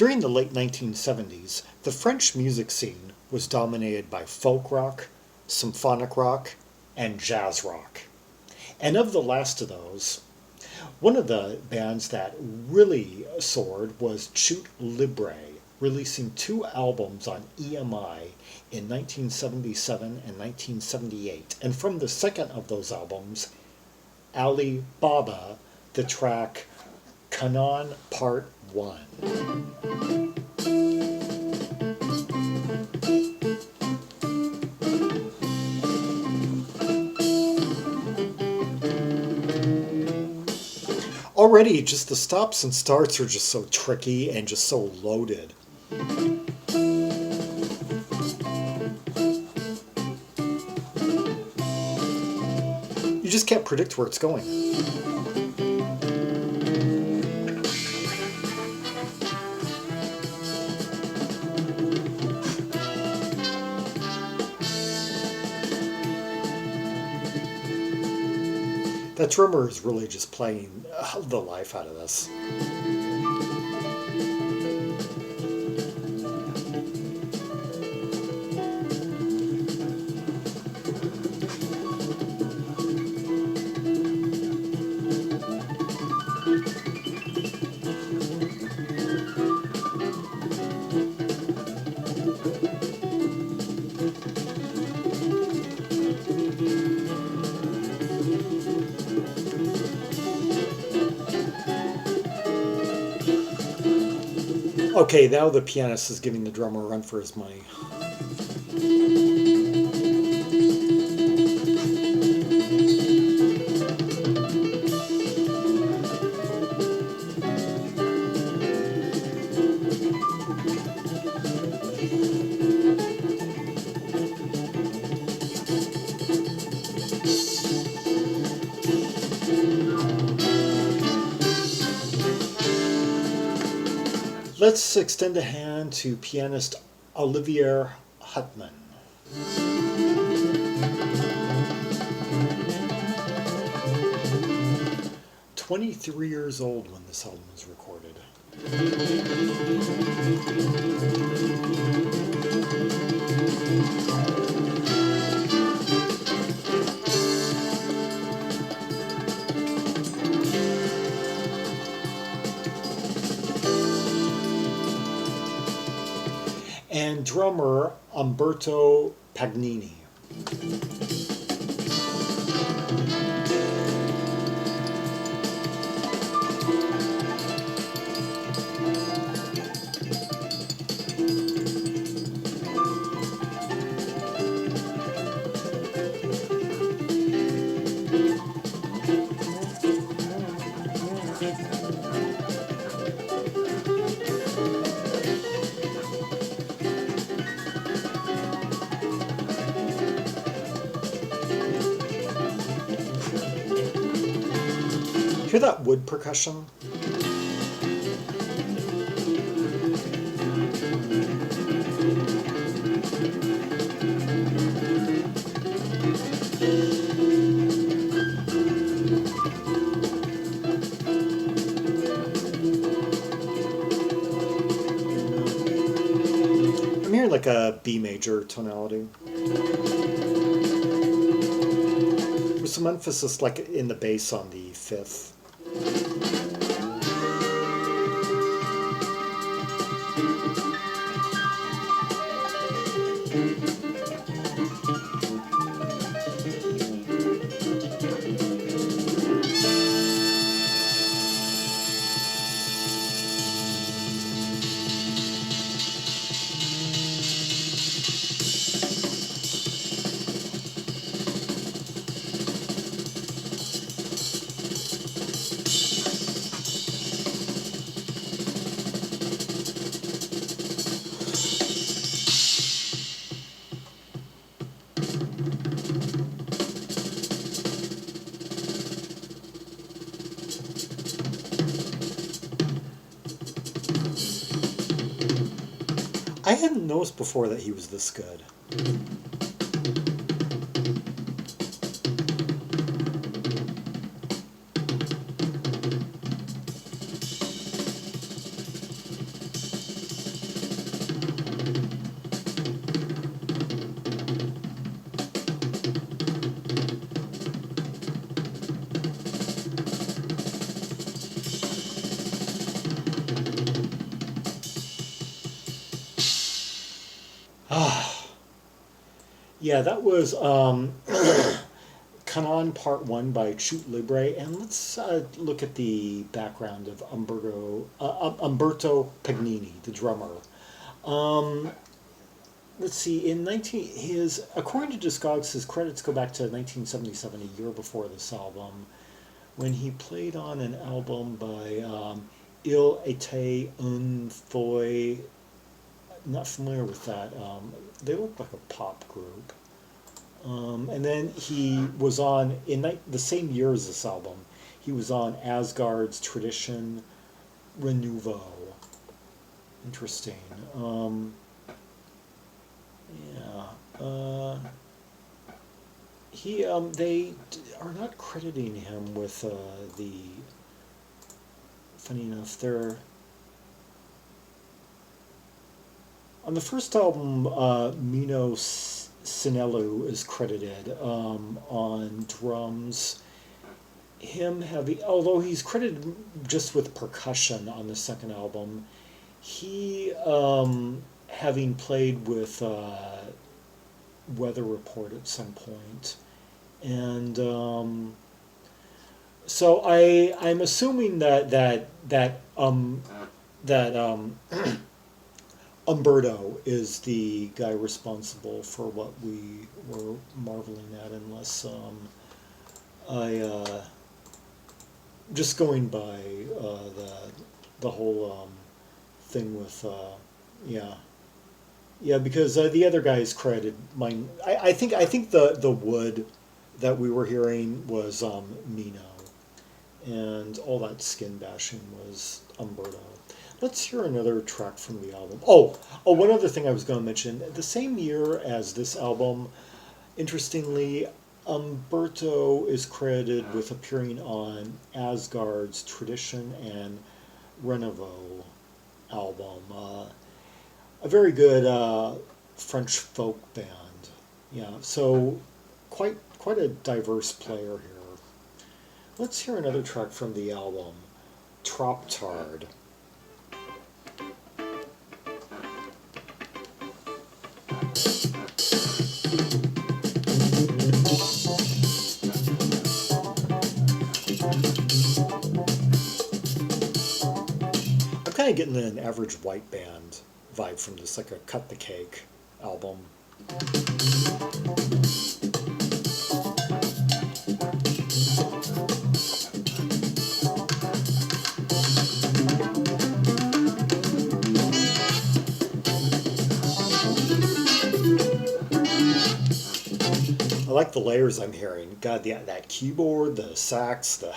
During the late 1970s, the French music scene was dominated by folk rock, symphonic rock, and jazz rock. And of the last of those, one of the bands that really soared was Chute Libre, releasing 2 albums on EMI in 1977 and 1978. And from the second of those albums, Ali Baba, the track Canaan Part 1. Already, just the stops and starts are just so tricky and just so loaded. You just can't predict where it's going. That drummer is really just playing the life out of this. Okay, now the pianist is giving the drummer a run for his money. Let's extend a hand to pianist Olivier Hutman. "23 years old when this album was recorded. And drummer Umberto Pagnini. Hear that wood percussion? I'm hearing like a B major tonality. With some emphasis like in the bass on the fifth. I hadn't noticed before that he was this good. Ah, yeah, that was Canaan Part 1 by Chute Libre. And let's look at the background of Umberto Pagnini, the drummer. Um, let's see, in 19, his, according to Discogs, his credits go back to 1977, a year before this album, when he played on an album by Il était une fois. Not familiar with that. They look like a pop group. And then he was on, the same year as this album, he was on Asgard's Tradition Renouveau. Interesting. Yeah. They are not crediting him with the. Funny enough, they're on the first album. Mino Cinelu is credited on drums. Him having, although he's credited just with percussion on the second album, he having played with Weather Report at some point, and so I'm assuming that Umberto is the guy responsible for what we were marveling at, unless I just going by the whole thing with yeah. Yeah, because the other guy's credited mine. I think the wood that we were hearing was Mino, and all that skin bashing was Umberto. Let's hear another track from the album. One other thing I was going to mention. The same year as this album, interestingly, Umberto is credited with appearing on Asgard's Tradition and Renouveau album. A very good French folk band. Yeah, so quite a diverse player here. Let's hear another track from the album, Trop Tard. I'm kind of getting an average white band vibe from this, like a Cut the Cake album. I like the layers I'm hearing. God, that keyboard, the sax, the...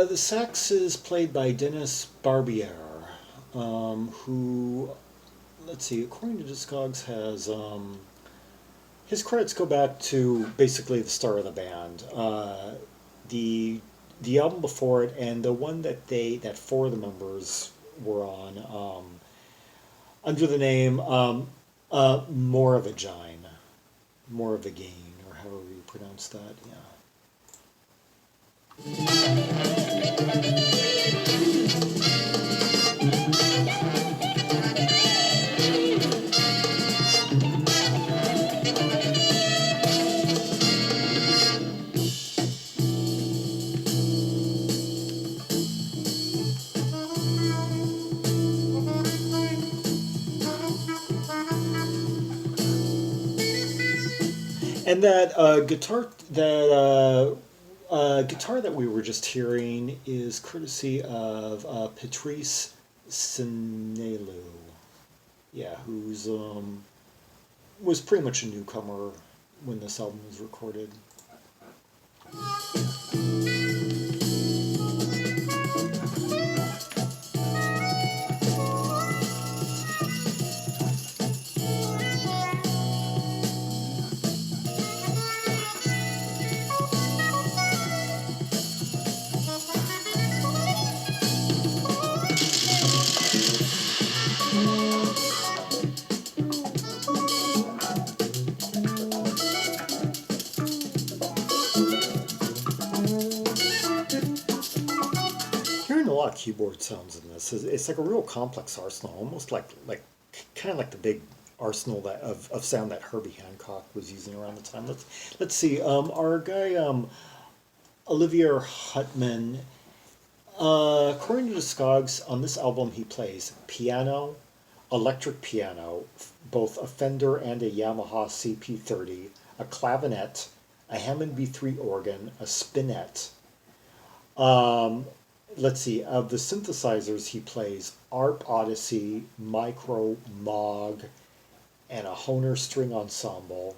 The sax is played by Denis Barbier, who, let's see, according to Discogs, has his credits go back to basically the start of the band. The album before it and the one that four of the members were on under the name More of a Gine, More of a Gain, or however you pronounce that. Yeah. And that guitar that we were just hearing is courtesy of Patrice Cinelu. Yeah, who's was pretty much a newcomer when this album was recorded. A lot of keyboard sounds in this. It's like a real complex arsenal, almost like kind of like the big arsenal that of sound that Herbie Hancock was using around the time. Let's see. Our guy Olivier Hutman, according to Discogs, on this album he plays piano, electric piano, both a Fender and a Yamaha CP30, a clavinet, a Hammond B3 organ, a spinet. Let's see, of the synthesizers he plays ARP Odyssey, Micro, Moog, and a Hohner string ensemble.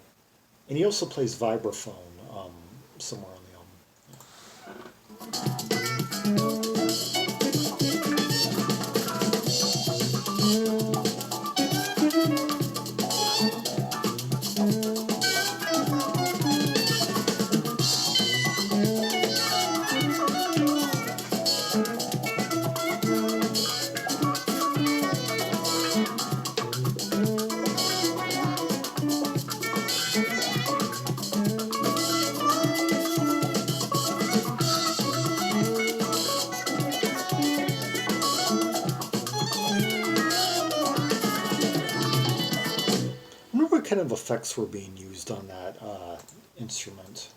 And he also plays vibraphone somewhere on the album. What kind of effects were being used on that instrument?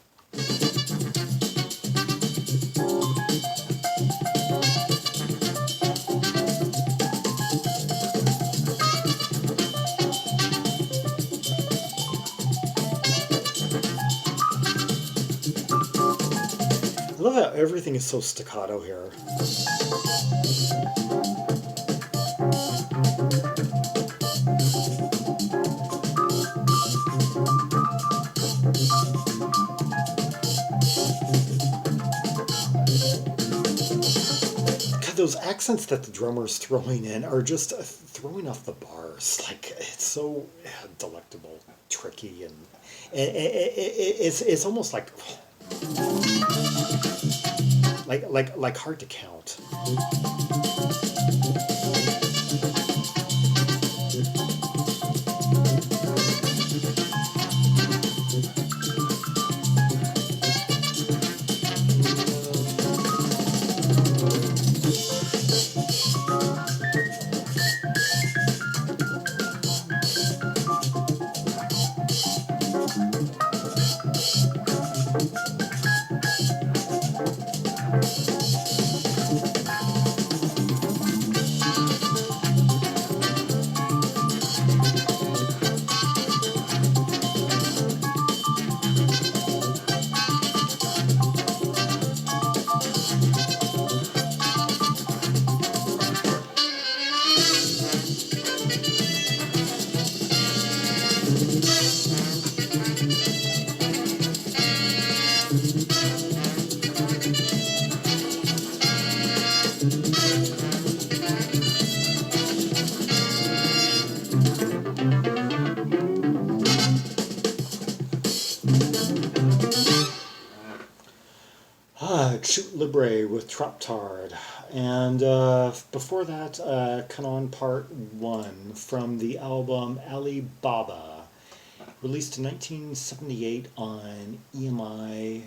I love how everything is so staccato here. Those accents that the drummer's throwing in are just throwing off the bars. Like, it's so delectable, tricky, and it's almost like hard to count. Chute Libre with Trop Tard. And before that, Canaan Part 1 from the album Ali Baba, released in 1978 on EMI,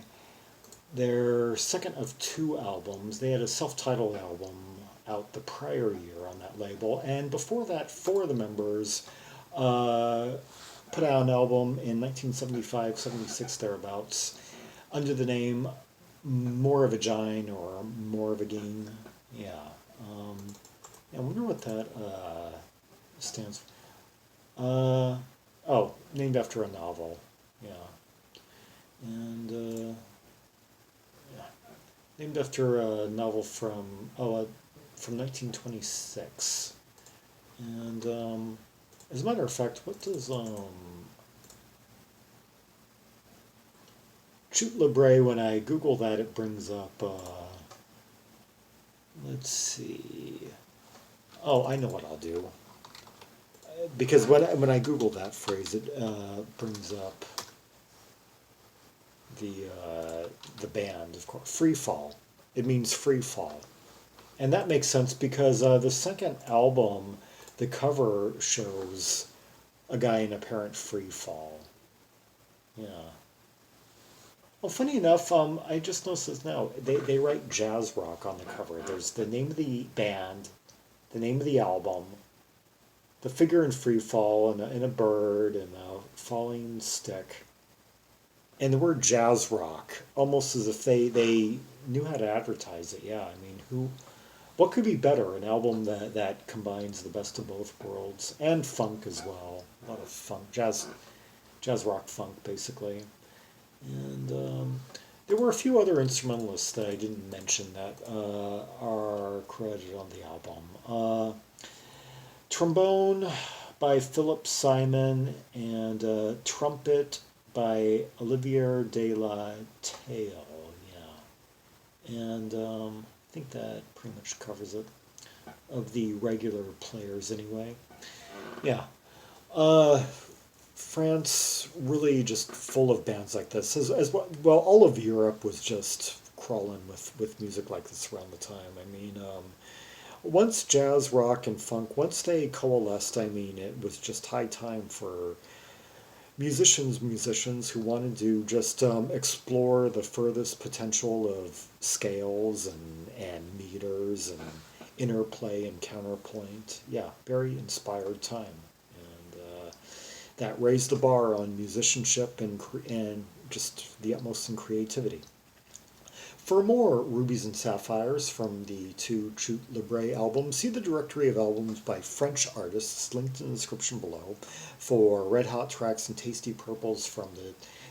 their second of two albums. They had a self-titled album out the prior year on that label, and before that, four of the members put out an album in 1975-76 thereabouts under the name More of a Gine or More of a Gain. Yeah. I wonder what that stands for. Oh, named after a novel. Yeah. And yeah, named after a novel from 1926. And As a matter of fact, what does Chute Libre, when I Google that, it brings up, let's see. Oh, I know what I'll do. Because when I Google that phrase, it brings up the band, of course, Free Fall. It means free fall. And that makes sense because the second album, the cover shows a guy in apparent free fall. Yeah. Well, funny enough, I just noticed this now. They write jazz rock on the cover. There's the name of the band, the name of the album, the figure in free fall, and a bird, and a falling stick, and the word jazz rock, almost as if they knew how to advertise it. Yeah, I mean, what could be better? An album that combines the best of both worlds and funk as well. A lot of funk, jazz rock funk, basically. And there were a few other instrumentalists that I didn't mention that are credited on the album. Trombone by Philip Simon, and trumpet by Olivier de la Taille. Yeah. And I think that pretty much covers it, of the regular players anyway. Yeah. Uh, France really just full of bands like this. As well, all of Europe was just crawling with music like this around the time. I mean, once jazz, rock, and funk, once they coalesced, I mean, it was just high time for musicians who wanted to just explore the furthest potential of scales and meters and interplay and counterpoint. Yeah, very inspired time. And that raised the bar on musicianship and just the utmost in creativity. For more Rubies and Sapphires from the two Chute Libre albums, see the directory of albums by French artists linked in the description below for red hot tracks and tasty purples from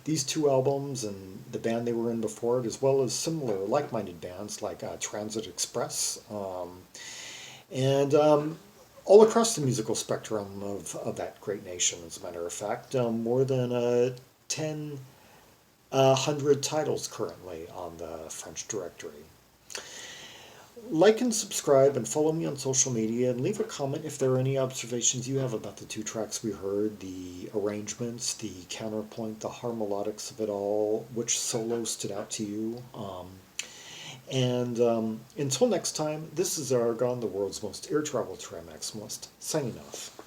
these two albums and the band they were in before it, as well as similar like-minded bands like Transit Express, and all across the musical spectrum of that great nation, as a matter of fact. More than 10 100 titles currently on the French directory. Like and subscribe and follow me on social media, and leave a comment if there are any observations you have about the two tracks we heard, the arrangements, the counterpoint, the harmonics of it all, which solo stood out to you. And until next time, this is Zaragon, the world's most air travel maximalist, signing off.